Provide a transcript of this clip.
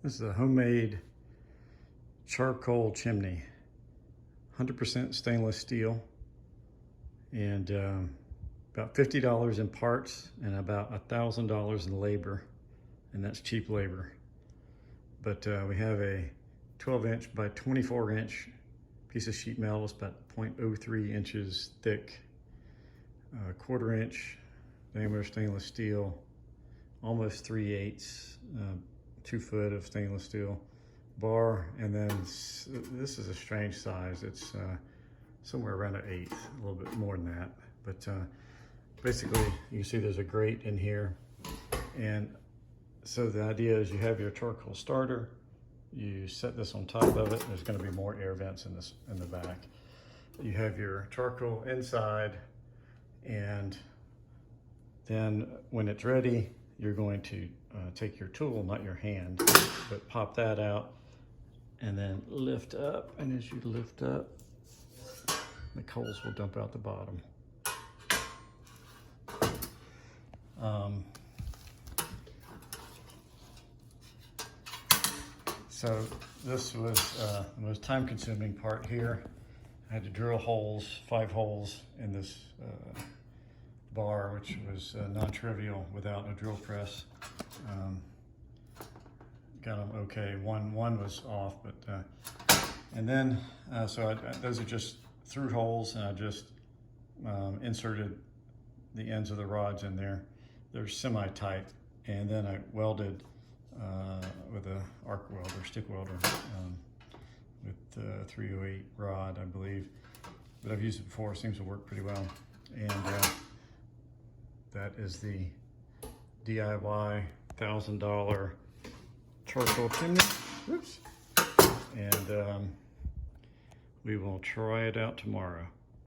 This is a homemade charcoal chimney, 100% stainless steel, and about $50 in parts and about $1,000 in labor, and that's cheap labor. But we have a 12-inch by 24-inch piece of sheet metal. It's about 0.03 inches thick, 1/4 inch diameter stainless steel, almost 3/8, 2 foot of stainless steel bar, and then this is a strange size. It's somewhere around 1/8, a little bit more than that. But basically, you can see there's a grate in here, and so the idea is you have your charcoal starter. You set this on top of it. There's going to be more air vents in the back. You have your charcoal inside, and then when it's ready, you're going to take your tool, not your hand, but pop that out and then lift up. And as you lift up, the coals will dump out the bottom. So this was the most time-consuming part here. I had to drill holes, 5 holes in this bar, which was non-trivial without a drill press. Got them okay. One was off, but and then those are just through holes, and I just inserted the ends of the rods in there. They're semi-tight, and then I welded with a arc welder, stick welder, with 308 rod, I believe. But I've used it before. It seems to work pretty well. And that is the DIY $1,000 charcoal chimney. Oops. And we will try it out tomorrow.